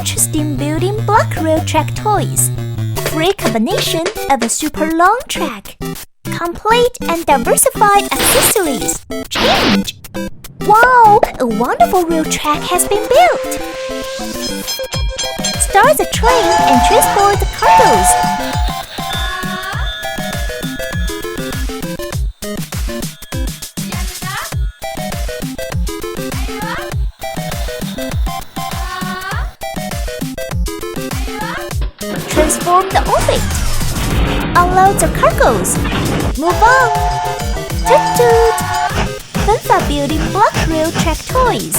interesting building block rail track toys. Free combination of a super long track. Complete and diversified accessories. Change! Wow! A wonderful rail track has been built! Start the train and transport the cargoes. Transform the orbit. Unload the cargoes. Move on. Toot toot. Fun for building block rail track toys.